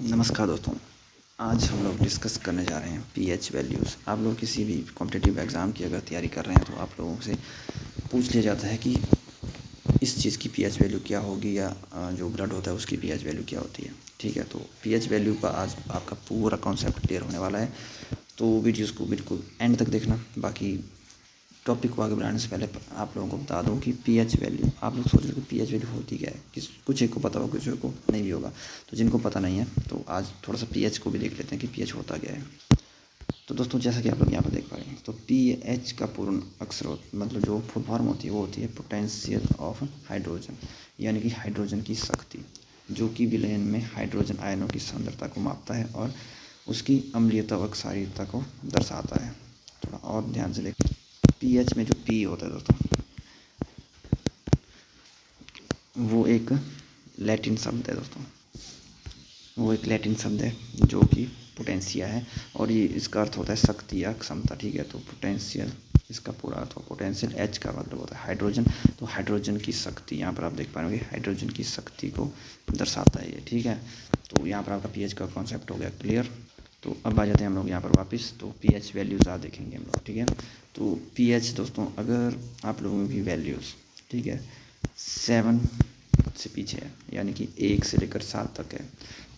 नमस्कार दोस्तों। आज हम लोग डिस्कस करने जा रहे हैं पीएच वैल्यूज़। आप लोग किसी भी कॉम्पिटिटिव एग्ज़ाम की अगर तैयारी कर रहे हैं तो आप लोगों से पूछ लिया जाता है कि इस चीज़ की पीएच वैल्यू क्या होगी, या जो ब्लड होता है उसकी पीएच वैल्यू क्या होती है। ठीक है, तो पीएच वैल्यू का आज आपका पूरा कॉन्सेप्ट क्लियर होने वाला है, तो वीडियोज़ को बिल्कुल एंड तक देखना। बाकी टॉपिक को आगे बढ़ाने से पहले आप लोगों को बता दूं कि पीएच वैल्यू, आप लोग सोच रहे हो कि पीएच वैल्यू होती क्या है। कुछ एक को पता होगा, कुछ एक को नहीं भी होगा। तो जिनको पता नहीं है तो आज थोड़ा सा पीएच को भी देख लेते हैं कि पीएच होता क्या है। तो दोस्तों, जैसा कि आप लोग यहाँ पर देख पा रहे हैं, तो पीएच का पूर्ण अक्षर मतलब जो फुल फॉर्म होती है वो होती है पोटेंशियल ऑफ हाइड्रोजन, यानी कि हाइड्रोजन की शक्ति, जो कि विलयन में हाइड्रोजन आयनों की सांद्रता को मापता है और उसकी अम्लीयता व क्षारीयता को दर्शाता है। थोड़ा और ध्यान से देखें, पीएच में जो पी होता है दोस्तों, वो एक लैटिन शब्द है दोस्तों। वो एक लैटिन शब्द है जो कि पोटेंशिया है, और ये इसका अर्थ होता है शक्ति या क्षमता। ठीक है, तो पोटेंशियल इसका पूरा अर्थ हो पोटेंशियल। एच का मतलब होता है हाइड्रोजन, तो हाइड्रोजन की शक्ति, यहाँ पर आप देख पाएंगे हाइड्रोजन की शक्ति को दर्शाता है ये। ठीक है, तो यहाँ पर आपका पीएच का कॉन्सेप्ट हो गया क्लियर। तो अब आ जाते हैं हम लोग यहाँ पर वापस, तो पीएच वैल्यूज़ आज देखेंगे हम लोग। ठीक है, तो पीएच दोस्तों, अगर आप लोगों की वैल्यूज़, ठीक है, 7 से पीछे है, यानी कि 1 से लेकर 7 तक है,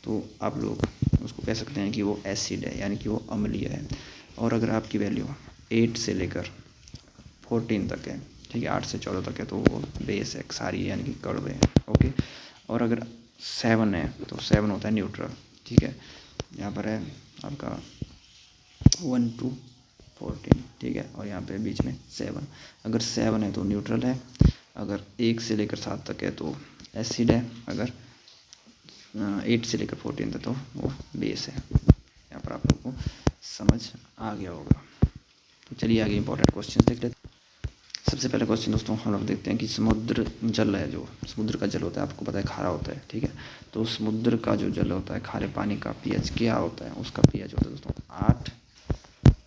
तो आप लोग उसको कह सकते हैं कि वो एसिड है, यानी कि वो अम्लीय है। और अगर आपकी वैल्यू 8 से लेकर 14 तक है, ठीक है, 8 से 14 तक है, तो वो बेस है, क्षारीय यानी कि कड़वे है। ओके, और अगर 7 है तो 7 होता है न्यूट्रल। ठीक है, यहाँ पर है आपका 1 to 14, ठीक है, और यहाँ पे बीच में 7। अगर 7 है तो न्यूट्रल है, अगर 1 से लेकर 7 तक है तो एसिड है, अगर 8 से लेकर 14 तक तो वो बेस है। यहाँ पर आप लोगों को समझ आ गया होगा। तो चलिए आगे इंपॉर्टेंट क्वेश्चन देख लेते हैं। सबसे पहले क्वेश्चन दोस्तों हम लोग देखते हैं कि समुद्र जल है, जो समुद्र का जल होता है आपको पता है खारा होता है। ठीक है, तो समुद्र का जो जल होता है खारे पानी का पीएच क्या होता है, उसका पीएच होता है दोस्तों 8।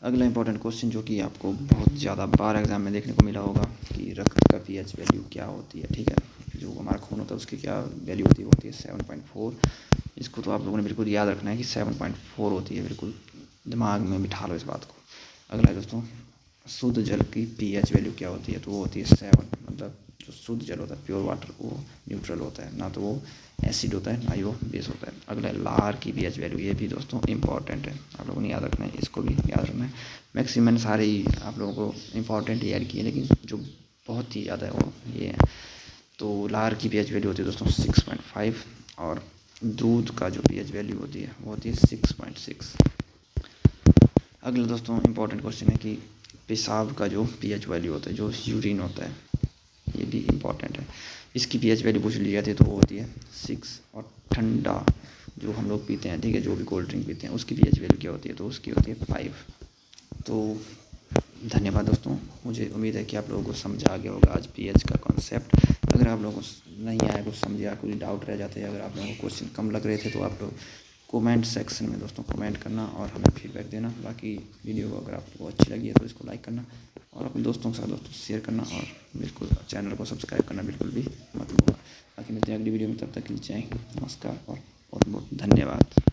अगला इंपॉर्टेंट क्वेश्चन जो कि आपको बहुत ज़्यादा बार एग्जाम में देखने को मिला होगा कि रक्त का पीएच वैल्यू क्या होती है। ठीक है, जो हमारा खून होता है उसकी क्या वैल्यू होती है 7.4। इसको तो आप लोगों ने बिल्कुल याद रखना है कि 7.4 होती है, बिल्कुल दिमाग में बिठा लो इस बात को। अगला है दोस्तों, शुद्ध जल की पीएच वैल्यू क्या होती है, तो वो होती है 7। मतलब जो शुद्ध जल होता है प्योर वाटर, वो न्यूट्रल होता है, ना तो वो एसिड होता है ना ही वो बेस होता है। अगला है लार की पीएच वैल्यू, ये भी दोस्तों इंपॉर्टेंट है, आप लोगों ने याद रखना है, इसको भी याद रखना है। मैक्सिमम मैंने सारे ही आप लोगों को इंपॉर्टेंट याद किए, लेकिन जो बहुत ही ज़्यादा है वो ये है। तो लार की पीएच वैल्यू होती है दोस्तों 6.5, और दूध का जो पीएच वैल्यू होती है वो होती है 6.6। अगला दोस्तों इंपॉर्टेंट क्वेश्चन है कि पेशाब का जो पीएच वैल्यू होता है, जो यूरिन होता है, ये भी इम्पॉर्टेंट है। इसकी पीएच वैल्यू पूछ ली जाती है तो वो होती है 6। और ठंडा जो हम लोग पीते हैं, ठीक है, जो भी कोल्ड ड्रिंक पीते हैं, उसकी पीएच वैल्यू क्या होती है, तो उसकी होती है 5। तो धन्यवाद दोस्तों, मुझे उम्मीद है कि आप लोगों को समझ आ गया होगा आज पीएच का कॉन्सेप्ट। अगर आप लोगों को नहीं आया, कुछ समझा, कोई डाउट रह जाते हैं, अगर आप लोगों को क्वेश्चन कम लग रहे थे, तो आप लोग कमेंट सेक्शन में दोस्तों कमेंट करना और हमें फीडबैक देना। बाकी वीडियो को अगर आपको अच्छी लगी है तो इसको लाइक करना और अपने दोस्तों के साथ दोस्तों शेयर करना, और बिल्कुल चैनल को सब्सक्राइब करना बिल्कुल भी मत भूलना। बाकी मिलते हैं अगली वीडियो में, तब तक के लिए जय हिंद, नमस्कार और बहुत बहुत धन्यवाद।